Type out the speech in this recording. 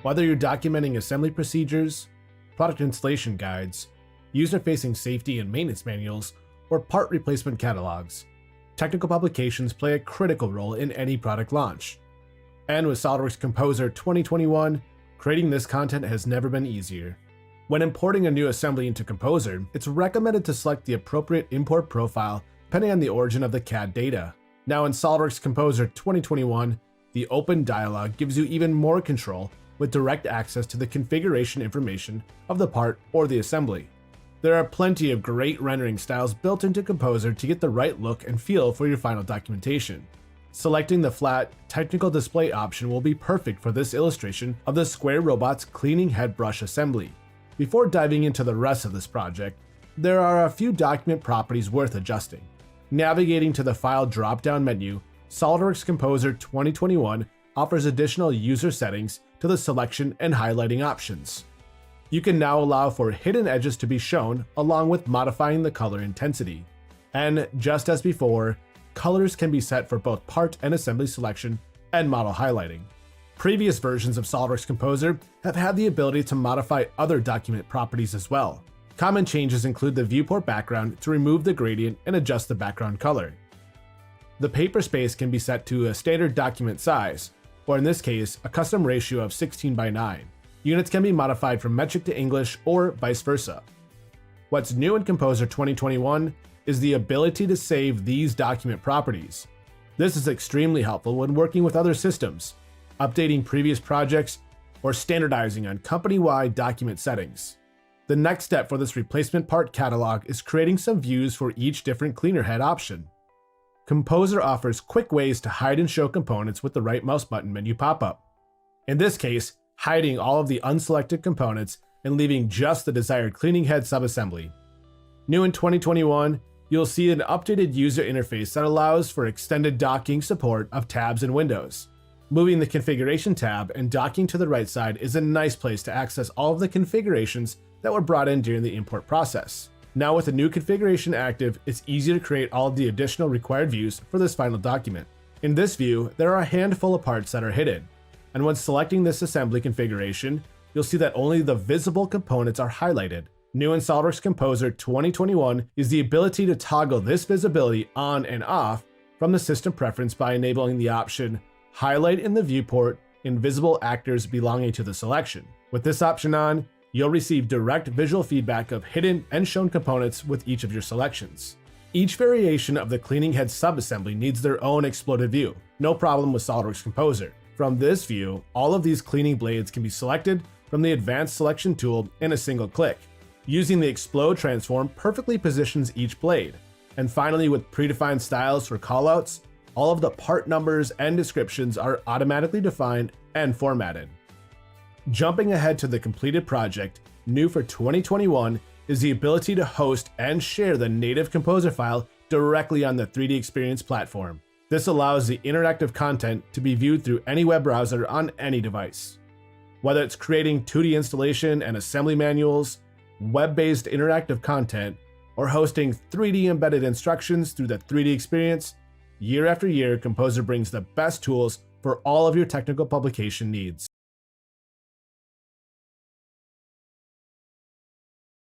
Whether you're documenting assembly procedures, product installation guides, user-facing safety and maintenance manuals, or part replacement catalogs, technical publications play a critical role in any product launch. And with Solidworks Composer 2021, creating this content has never been easier. When importing a new assembly into Composer, it's recommended to select the appropriate import profile depending on the origin of the CAD data. Now in Solidworks Composer 2021, the open dialog gives you even more control with direct access to the configuration information of the part or the assembly. There are plenty of great rendering styles built into Composer to get the right look and feel for your final documentation. Selecting the flat technical display option will be perfect for this illustration of the Square Robot's cleaning head brush assembly. Before diving into the rest of this project, there are a few document properties worth adjusting. Navigating to the File drop-down menu, Solidworks Composer 2021 offers additional user settings to the selection and highlighting options. You can now allow for hidden edges to be shown along with modifying the color intensity. And just as before, colors can be set for both part and assembly selection and model highlighting. Previous versions of Solidworks Composer have had the ability to modify other document properties as well. Common changes include the viewport background to remove the gradient and adjust the background color. The paper space can be set to a standard document size, or in this case, a custom ratio of 16:9. Units can be modified from metric to English or vice versa. What's new in Composer 2021 is the ability to save these document properties. This is extremely helpful when working with other systems, updating previous projects, or standardizing on company-wide document settings. The next step for this replacement part catalog is creating some views for each different cleaner head option. Composer offers quick ways to hide and show components with the right mouse button menu pop-up. In this case, hiding all of the unselected components and leaving just the desired cleaning head subassembly. New in 2021, you'll see an updated user interface that allows for extended docking support of tabs and windows. Moving the configuration tab and docking to the right side is a nice place to access all of the configurations that were brought in during the import process. Now with the new configuration active, it's easy to create all of the additional required views for this final document. In this view, there are a handful of parts that are hidden, and when selecting this assembly configuration, you'll see that only the visible components are highlighted. New in Solidworks Composer 2021 is the ability to toggle this visibility on and off from the system preference by enabling the option Highlight in the viewport invisible actors belonging to the selection. With this option on, you'll receive direct visual feedback of hidden and shown components with each of your selections. Each variation of the cleaning head subassembly needs their own exploded view, no problem with Solidworks Composer. From this view, all of these cleaning blades can be selected from the advanced selection tool in a single click. Using the explode transform perfectly positions each blade. And finally, with predefined styles for callouts, all of the part numbers and descriptions are automatically defined and formatted. Jumping ahead to the completed project, new for 2021 is the ability to host and share the native Composer file directly on the 3D Experience platform. This allows the interactive content to be viewed through any web browser on any device. Whether it's creating 2D installation and assembly manuals, web-based interactive content, or hosting 3D embedded instructions through the 3D Experience, year after year, Composer brings the best tools for all of your technical publication needs.